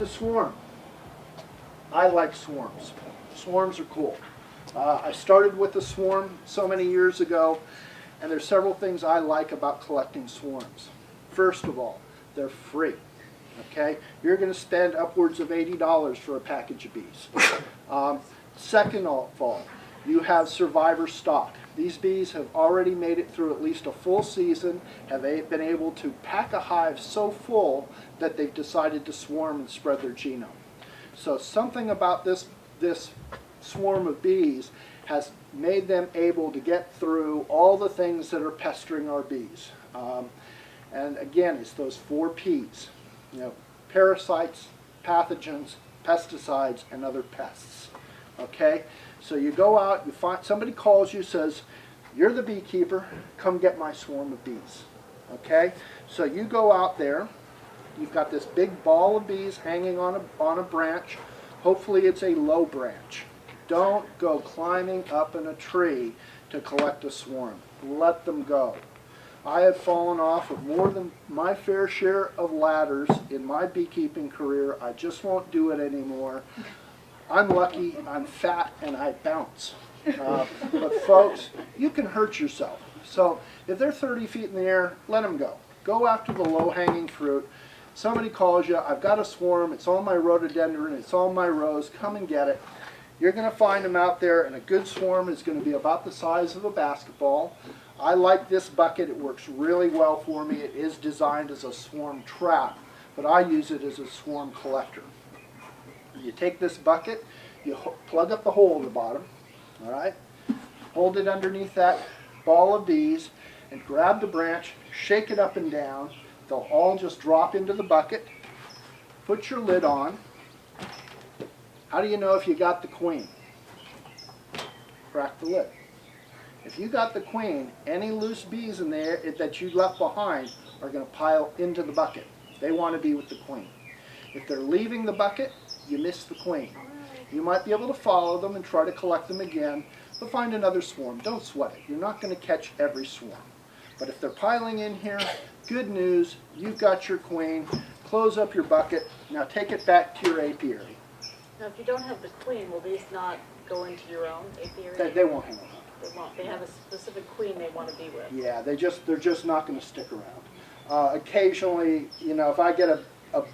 The swarm. I like swarms. Swarms are cool. I started with a swarm so many years ago, and there's several things I like about collecting swarms. First of all, they're free. Okay, you're going to spend upwards of $80 for a package of bees. Second of all, you have survivor stock. These bees have already made it through at least a full season, have been able to pack a hive so full that they've decided to swarm and spread their genome. So something about this swarm of bees has made them able to get through all the things that are pestering our bees. And again, it's those 4 Ps. You know, parasites, pathogens, pesticides, and other pests. Okay? So you go out, you find, somebody calls you, says, you're the beekeeper, come get my swarm of bees. Okay? So you go out there, you've got this big ball of bees hanging on a branch. Hopefully it's a low branch. Don't go climbing up in a tree to collect a swarm. Let them go. I have fallen off of more than my fair share of ladders in my beekeeping career. I just won't do it anymore. I'm lucky, I'm fat, and I bounce. But folks, you can hurt yourself. So if they're 30 feet in the air, let them go. Go after the low-hanging fruit. Somebody calls you, I've got a swarm, it's on my rhododendron, it's on my rose, come and get it. You're going to find them out there, and a good swarm is going to be about the size of a basketball. I like this bucket. It works really well for me. It is designed as a swarm trap, but I use it as a swarm collector. You take this bucket, you plug up the hole in the bottom, all right? Hold it underneath that ball of bees, and grab the branch, shake it up and down. They'll all just drop into the bucket. Put your lid on. How do you know if you got the queen? Crack the lid. If you got the queen, any loose bees in there that you left behind are going to pile into the bucket. They want to be with the queen. If they're leaving the bucket, you miss the queen. You might be able to follow them and try to collect them again, but find another swarm. Don't sweat it. You're not going to catch every swarm. But if they're piling in here, good news, you've got your queen. Close up your bucket. Now take it back to your apiary. Now, if you don't have the queen, will these not go into your own apiary? They won't hang around. They won't. They have a specific queen they want to be with. Yeah, they're just not going to stick around. Occasionally, you know, if I get a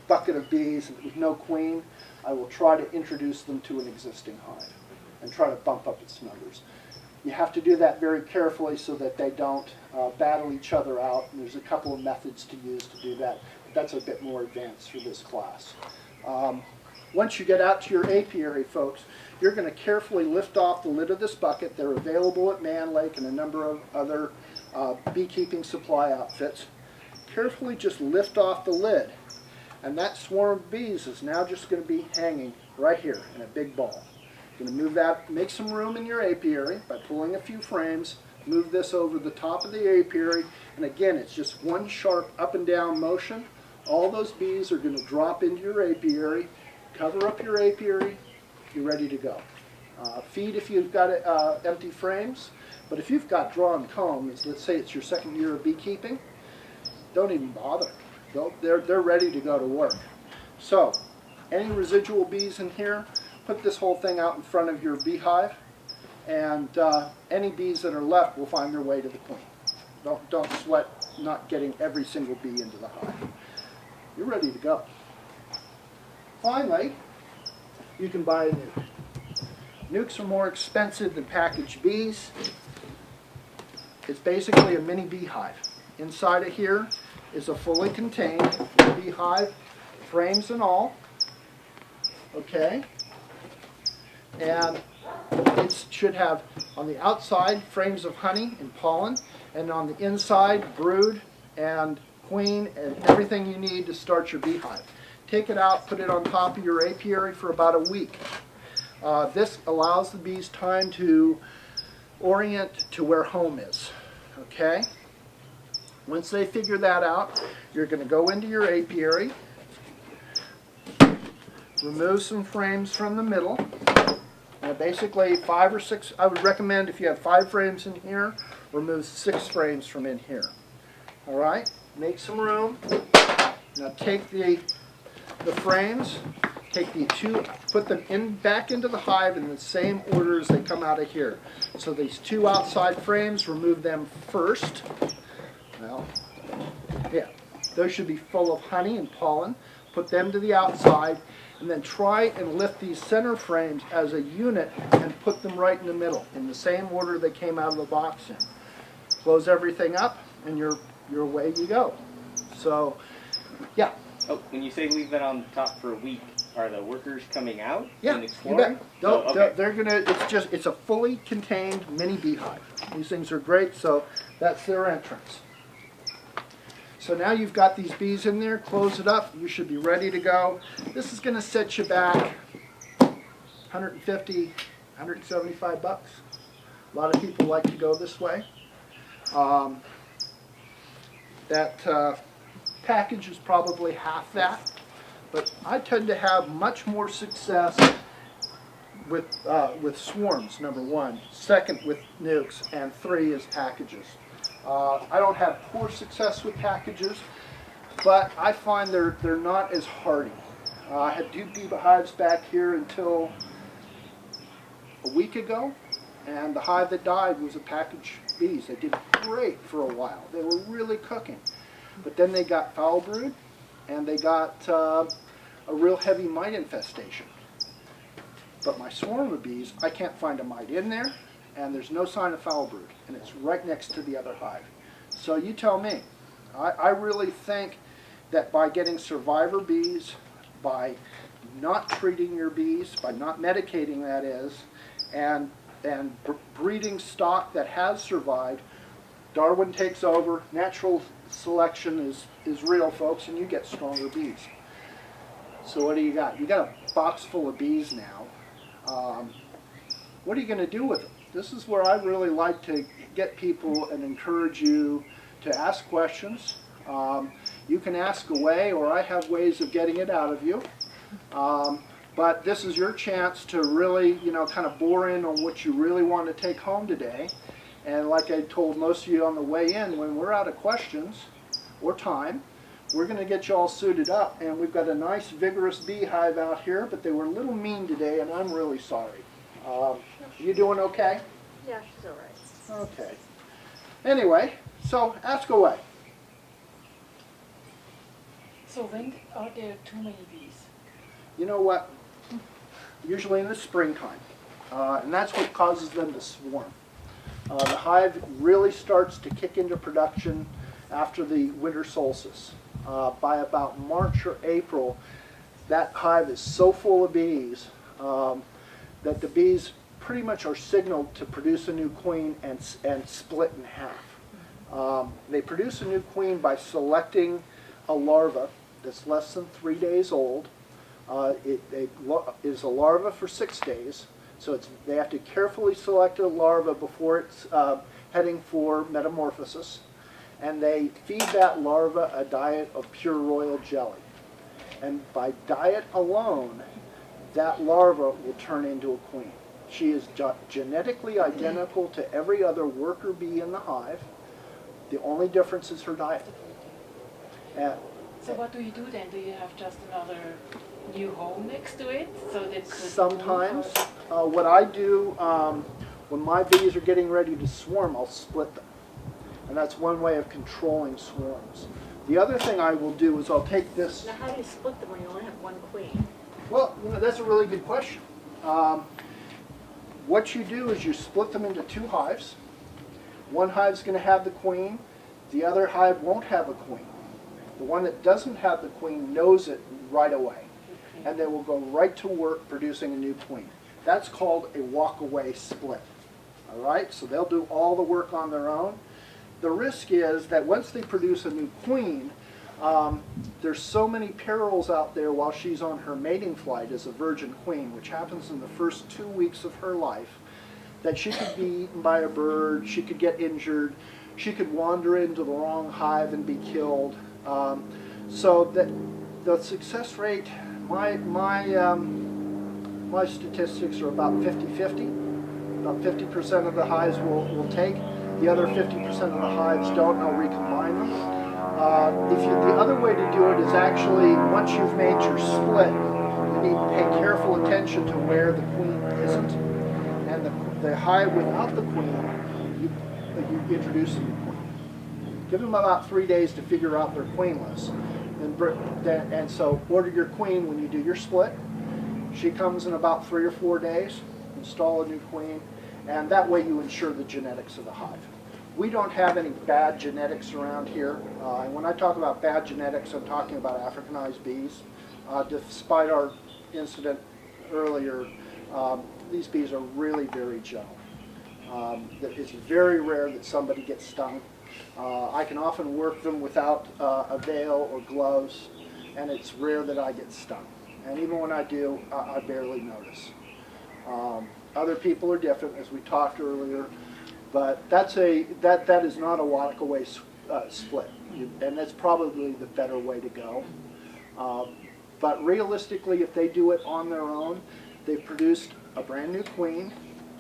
bucket of bees with no queen, I will try to introduce them to an existing hive and try to bump up its numbers. You have to do that very carefully so that they don't battle each other out. And there's a couple of methods to use to do that, but that's a bit more advanced for this class. Once you get out to your apiary, folks, you're going to carefully lift off the lid of this bucket. They're available at Mann Lake and a number of other beekeeping supply outfits. Carefully just lift off the lid, and that swarm of bees is now just going to be hanging right here in a big ball. You're going to move that, make some room in your apiary by pulling a few frames, move this over the top of the apiary, and again, it's just one sharp up and down motion. All those bees are going to drop into your apiary, cover up your apiary, you're ready to go. Feed if you've got empty frames, but if you've got drawn combs, let's say it's your second year of beekeeping, don't even bother. They're ready to go to work. So, any residual bees in here, put this whole thing out in front of your beehive, and any bees that are left will find their way to the queen. Don't sweat not getting every single bee into the hive. You're ready to go. Finally, you can buy a nuke. Nukes are more expensive than packaged bees. It's basically a mini beehive. Inside of here is a fully contained beehive, frames and all. Okay? And it should have on the outside frames of honey and pollen, and on the inside brood and queen and everything you need to start your beehive. Take it out, put it on top of your apiary for about a week. This allows the bees time to orient to where home is. Okay? Once they figure that out, you're going to go into your apiary, remove some frames from the middle. Basically 5 or 6, I would recommend if you have 5 frames in here, remove 6 frames from in here. Alright, make some room. Now take the the frames, take the two, put them in back into the hive in the same order as they come out of here. So these two outside frames, remove them first. Well, yeah, those should be full of honey and pollen. Put them to the outside, and then try and lift these center frames as a unit and put them right in the middle, in the same order they came out of the box in. Close everything up, and you're away you go. So, yeah. Oh, when you say leave that on top for a week, are the workers coming out Yeah, and you exploring? bet. Oh, okay. They're gonna, it's a fully contained mini beehive. These things are great, so that's their entrance. So now you've got these bees in there, close it up, you should be ready to go. This is gonna set you back 150, 175 bucks. A lot of people like to go this way. That package is probably half that, but I tend to have much more success with swarms, number one. Second, with nukes, and three is packages. I don't have poor success with packages, but I find they're not as hardy. I had 2 beehives back here until a week ago, and the hive that died was a package bees. They did great for a while. They were really cooking. But then they got foul brood, and they got a real heavy mite infestation. But my swarm of bees, I can't find a mite in there, and there's no sign of foul brood, and it's right next to the other hive. So you tell me. I really think that by getting survivor bees, by not treating your bees, by not medicating that is, and breeding stock that has survived, Darwin takes over, natural selection is real, folks, and you get stronger bees. So what do you got? You got a box full of bees now. What are you going to do with them? This is where I really like to get people and encourage you to ask questions. You can ask away, or I have ways of getting it out of you. But this is your chance to really, kind of bore in on what you really want to take home today. And like I told most of you on the way in, when we're out of questions or time, we're going to get you all suited up. And we've got a nice, vigorous beehive out here, but they were a little mean today, and I'm really sorry. You doing okay? Yeah, she's all right. Okay. Anyway, so ask away. So when are there too many bees? You know what? Usually in the springtime. And that's what causes them to swarm. The hive really starts to kick into production after the winter solstice. By about March or April, that hive is so full of bees that the bees pretty much are signaled to produce a new queen and split in half. They produce a new queen by selecting a larva that's less than 3 days old. It is a larva for 6 days, so they have to carefully select a larva before it's heading for metamorphosis, and they feed that larva a diet of pure royal jelly. And by diet alone, that larva will turn into a queen. She is genetically identical to every other worker bee in the hive. The only difference is her diet. So what do you do then? Do you have just another new home next to it so that could Sometimes, move, or- what I do when my bees are getting ready to swarm, I'll split them, and that's one way of controlling swarms. The other thing I will do is I'll take this. Now, how do you split them when you only have one queen? Well, that's a really good question. What you do is you split them into 2 hives. One hive's going to have the queen. The other hive won't have a queen. The one that doesn't have the queen knows it right away, and they will go right to work producing a new queen. That's called a walk-away split. All right, so they'll do all the work on their own. The risk is that once they produce a new queen, there's so many perils out there while she's on her mating flight as a virgin queen, which happens in the first 2 weeks of her life, that she could be eaten by a bird, she could get injured, she could wander into the wrong hive and be killed. So that the success rate, my statistics are about 50-50. About 50% of the hives will take. The other 50% of the hives don't, and I'll recombine them. The other way to do it is actually, once you've made your split, you need to pay careful attention to where the queen isn't. And the hive without the queen, you introduce a new queen. Give them about 3 days to figure out they're queenless. And so order your queen when you do your split. She comes in about 3 or 4 days. Install a new queen, and that way you ensure the genetics of the hive. We don't have any bad genetics around here. And when I talk about bad genetics, I'm talking about Africanized bees. Despite our incident earlier, these bees are really very gentle. It's very rare that somebody gets stung. I can often work them without a veil or gloves, and it's rare that I get stung. And even when I do, I barely notice. Other people are different, as we talked earlier, but that is not a walk away split, and that's probably the better way to go. But realistically, if they do it on their own, they've produced a brand new queen,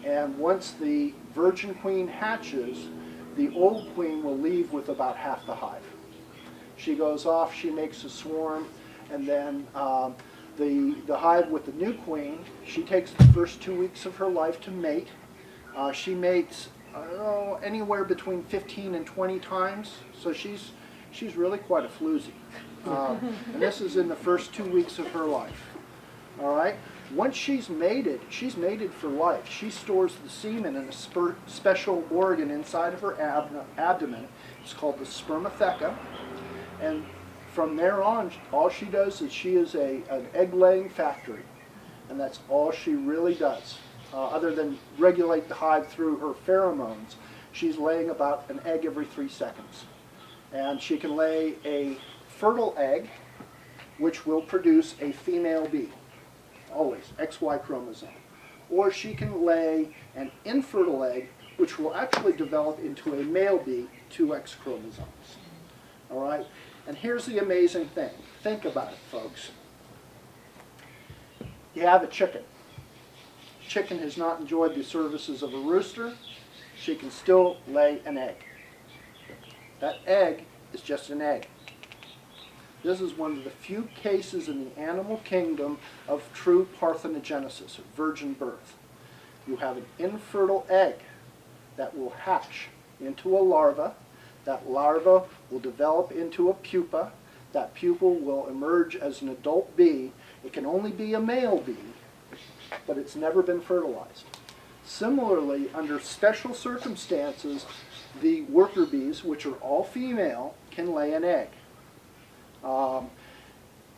and once the virgin queen hatches, the old queen will leave with about half the hive. She goes off, she makes a swarm, and then the hive with the new queen, she takes the first 2 weeks of her life to mate. She mates, I don't know, anywhere between 15 and 20 times, so she's really quite a floozy. And this is in the first 2 weeks of her life. All right? Once she's mated for life. She stores the semen in a special organ inside of her abdomen. It's called the spermatheca. And from there on, all she does is she is an egg-laying factory. And that's all she really does. Other than regulate the hive through her pheromones, she's laying about an egg every 3 seconds. And she can lay a fertile egg, which will produce a female bee. Always, XY chromosome. Or she can lay an infertile egg, which will actually develop into a male bee, 2X chromosomes. All right? And here's the amazing thing. Think about it, folks. You have a chicken. Chicken has not enjoyed the services of a rooster. She can still lay an egg. That egg is just an egg. This is one of the few cases in the animal kingdom of true parthenogenesis, or virgin birth. You have an infertile egg that will hatch into a larva. That larva will develop into a pupa. That pupa will emerge as an adult bee. It can only be a male bee, but it's never been fertilized. Similarly, under special circumstances, the worker bees, which are all female, can lay an egg.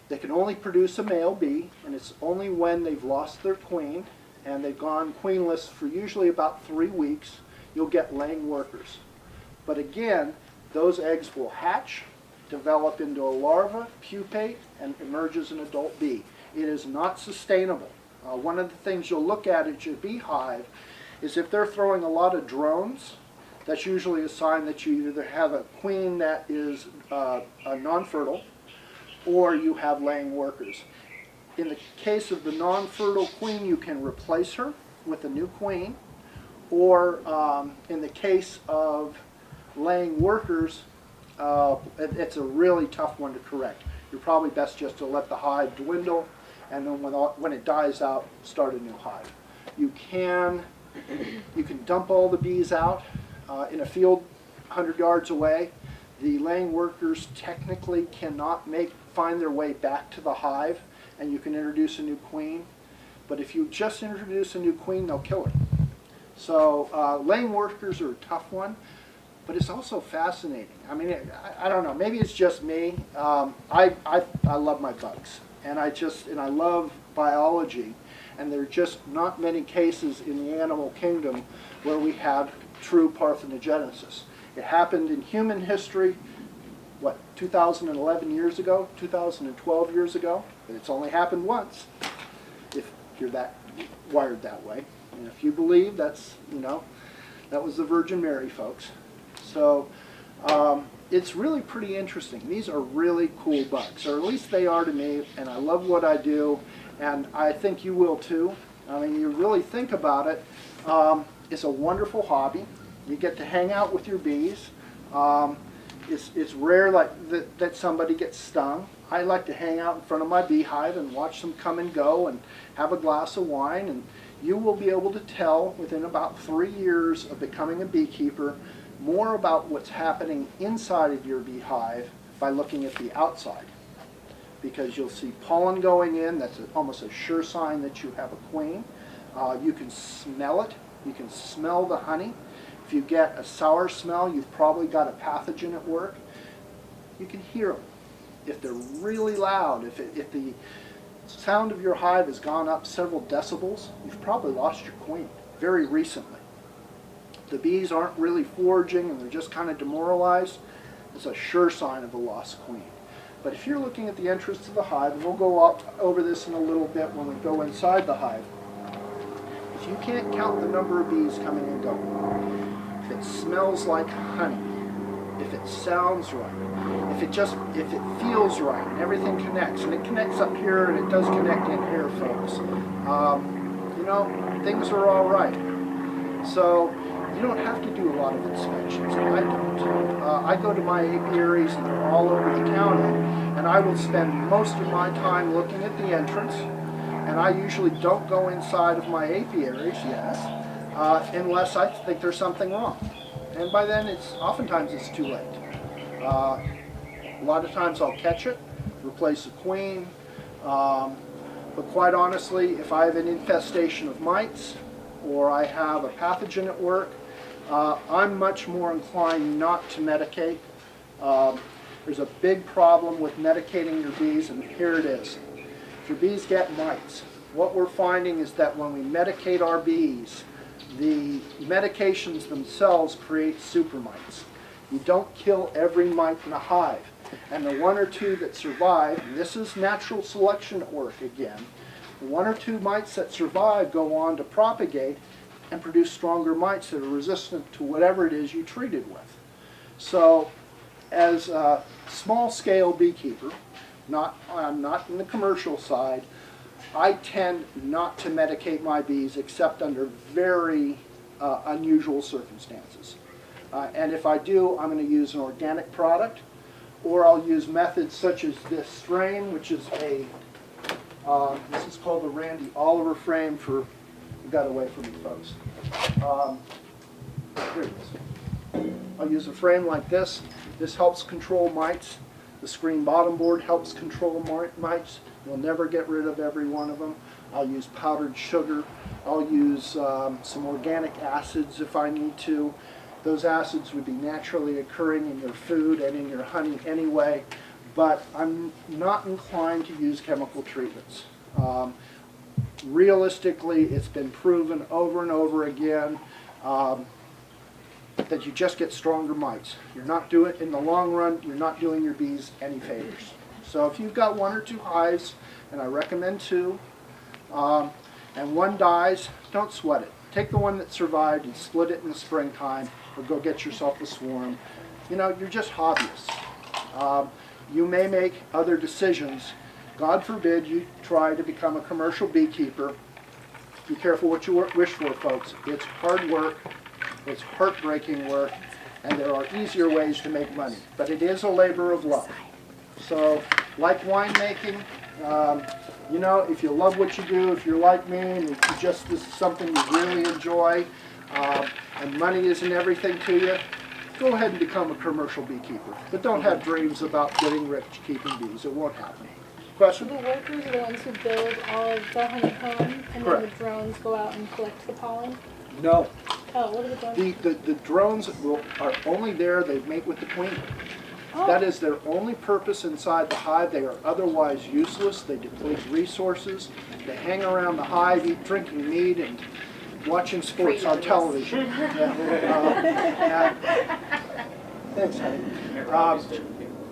They can only produce a male bee, and it's only when they've lost their queen and they've gone queenless for usually about 3 weeks, you'll get laying workers. But again, those eggs will hatch, develop into a larva, pupate, and emerge as an adult bee. It is not sustainable. One of the things you'll look at your beehive is if they're throwing a lot of drones, that's usually a sign that you either have a queen that is non-fertile or you have laying workers. In the case of the non-fertile queen, you can replace her with a new queen, or in the case of laying workers, it's a really tough one to correct. You're probably best just to let the hive dwindle, and then when it dies out, start a new hive. You can dump all the bees out in a field 100 yards away. The laying workers technically cannot find their way back to the hive, and you can introduce a new queen. But if you just introduce a new queen, they'll kill her. So laying workers are a tough one, but it's also fascinating. I mean, I don't know. Maybe it's just me. I love my bugs, and I love biology, and there are just not many cases in the animal kingdom where we have true parthenogenesis. It happened in human history, 2011 years ago, 2012 years ago, but it's only happened once, if you're that wired that way. And if you believe, that was the Virgin Mary, folks. So it's really pretty interesting. These are really cool bugs, or at least they are to me, and I love what I do, and I think you will too. I mean, you really think about it, it's a wonderful hobby. You get to hang out with your bees. it's rare that somebody gets stung. I like to hang out in front of my beehive and watch them come and go and have a glass of wine, and you will be able to tell within about 3 years of becoming a beekeeper more about what's happening inside of your beehive by looking at the outside. Because you'll see pollen going in, that's almost a sure sign that you have a queen. You can smell it, you can smell the honey. If you get a sour smell, you've probably got a pathogen at work. You can hear them. If they're really loud, if the sound of your hive has gone up several decibels, you've probably lost your queen very recently. The bees aren't really foraging and they're just kind of demoralized. It's a sure sign of a lost queen. But if you're looking at the entrance to the hive, and we'll go over this in a little bit when we go inside the hive, if you can't count the number of bees coming and going, if it smells like honey, if it sounds right, if it feels right, and everything connects, and it connects up here and it does connect in here, folks, you know, things are all right. So you don't have to do a lot of inspections. I don't. I go to my apiaries and they're all over the county, and I will spend most of my time looking at the entrance, and I usually don't go inside of my apiaries, yes, unless I think there's something wrong. And by then, oftentimes it's too late. A lot of times I'll catch it, replace the queen, but quite honestly, if I have an infestation of mites or I have a pathogen at work, I'm much more inclined not to medicate. There's a big problem with medicating your bees, and here it is. If your bees get mites, what we're finding is that when we medicate our bees, the medications themselves create super mites. You don't kill every mite in a hive. And the 1 or 2 that survive, and this is natural selection at work again, the 1 or 2 mites that survive go on to propagate and produce stronger mites that are resistant to whatever it is you treated with. So as a small-scale beekeeper, I'm not in the commercial side, I tend not to medicate my bees except under very unusual circumstances. And if I do, I'm going to use an organic product, or I'll use methods such as this frame, which is this is called the Randy Oliver frame for, you got away from me, folks. Here it is. I'll use a frame like this. This helps control mites. The screen bottom board helps control mites. You'll never get rid of every one of them. I'll use powdered sugar. I'll use some organic acids if I need to. Those acids would be naturally occurring in your food and in your honey anyway, but I'm not inclined to use chemical treatments. Realistically, it's been proven over and over again that you just get stronger mites. You're not doing, in the long run, you're not doing your bees any favors. So if you've got 1 or 2 hives, and I recommend 2, and one dies, don't sweat it. Take the one that survived and split it in the springtime, or go get yourself a swarm. You know, you're just hobbyists. You may make other decisions. God forbid you try to become a commercial beekeeper. Be careful what you wish for, folks. It's hard work, it's heartbreaking work, and there are easier ways to make money. But it is a labor of love. So, like winemaking, you know, if you love what you do, if you're like me, and this is something you really enjoy, and money isn't everything to you, go ahead and become a commercial beekeeper. But don't have dreams about getting rich keeping bees. It won't happen. Question? The workers are the ones who build all of the honeycomb, and Correct. then the drones go out and collect the pollen? No. Oh, what are the drones? The drones are only there, they mate with the queen. Oh. That is their only purpose inside the hive. They are otherwise useless. They deplete resources. They hang around the hive, drinking meat and watching sports on television. Thanks, honey.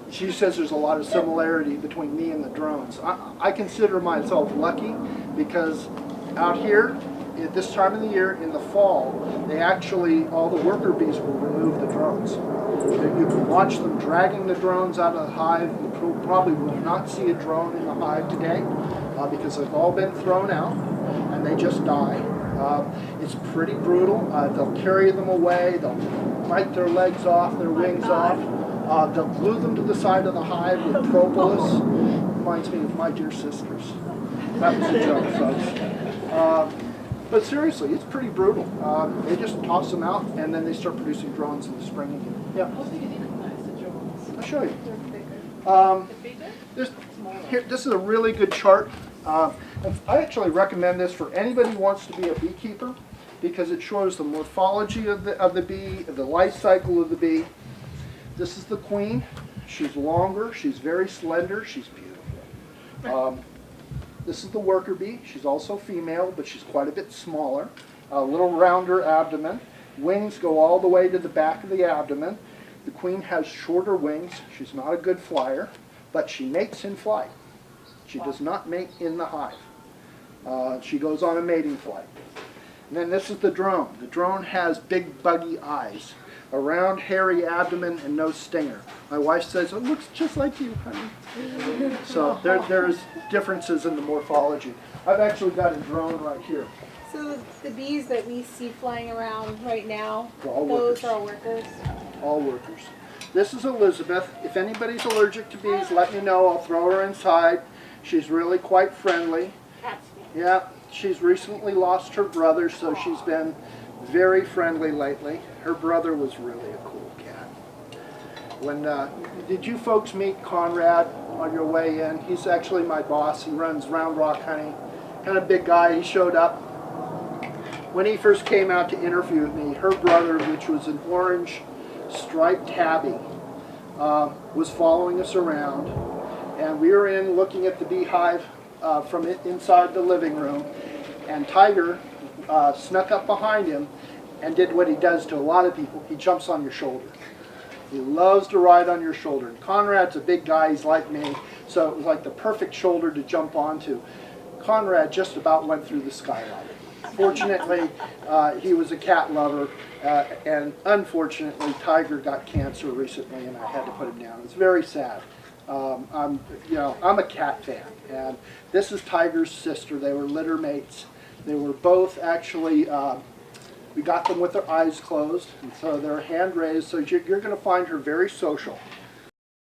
She says there's a lot of similarity between me and the drones. I consider myself lucky because out here, at this time of the year, in the fall, all the worker bees will remove the drones. You can watch them dragging the drones out of the hive. You probably will not see a drone in the hive today because they've all been thrown out and they just die. It's pretty brutal. They'll carry them away. They'll bite their legs off, their wings off. They'll glue them to the side of the hive with propolis. Reminds me of my dear sisters. That was a joke, folks. But seriously, it's pretty brutal. They just toss them out, and then they start producing drones in the spring again. Yeah, How big do you recognize the drones? I'll show you. They're bigger. The bigger? This, Smaller? here, this is a really good chart. And I actually recommend this for anybody who wants to be a beekeeper because it shows the morphology of the bee, the life cycle of the bee. This is the queen. She's longer. She's very slender. She's beautiful. This is the worker bee. She's also female, but she's quite a bit smaller. A little rounder abdomen. Wings go all the way to the back of the abdomen. The queen has shorter wings. She's not a good flyer, but she mates in flight. She does not mate in the hive. She goes on a mating flight. And then this is the drone. The drone has big buggy eyes, a round hairy abdomen, and no stinger. My wife says, it looks just like you, honey. So there's differences in the morphology. I've actually got a drone right here. So the bees that we see flying around right now, They're all those workers. are all workers. All workers. This is Elizabeth. If anybody's allergic to bees, let me know. I'll throw her inside. She's really quite friendly. Yeah, she's recently lost her brother, so she's been very friendly lately. Her brother was really a cool cat. When did you folks meet Conrad on your way in? He's actually my boss. He runs Round Rock Honey. Kind of big guy. He showed up. When he first came out to interview with me, her brother, which was an orange striped tabby, was following us around. And we were in looking at the beehive from inside the living room. And Tiger snuck up behind him and did what he does to a lot of people. He jumps on your shoulder. He loves to ride on your shoulder. And Conrad's a big guy, he's like me, so it was like the perfect shoulder to jump onto. Conrad just about went through the skylight. Fortunately, he was a cat lover, and unfortunately, Tiger got cancer recently, and I had to put him down. It's very sad. I'm a cat fan, and this is Tiger's sister. They were litter mates. They were both actually. We got them with their eyes closed, and so they're hand raised. So you're going to find her very social.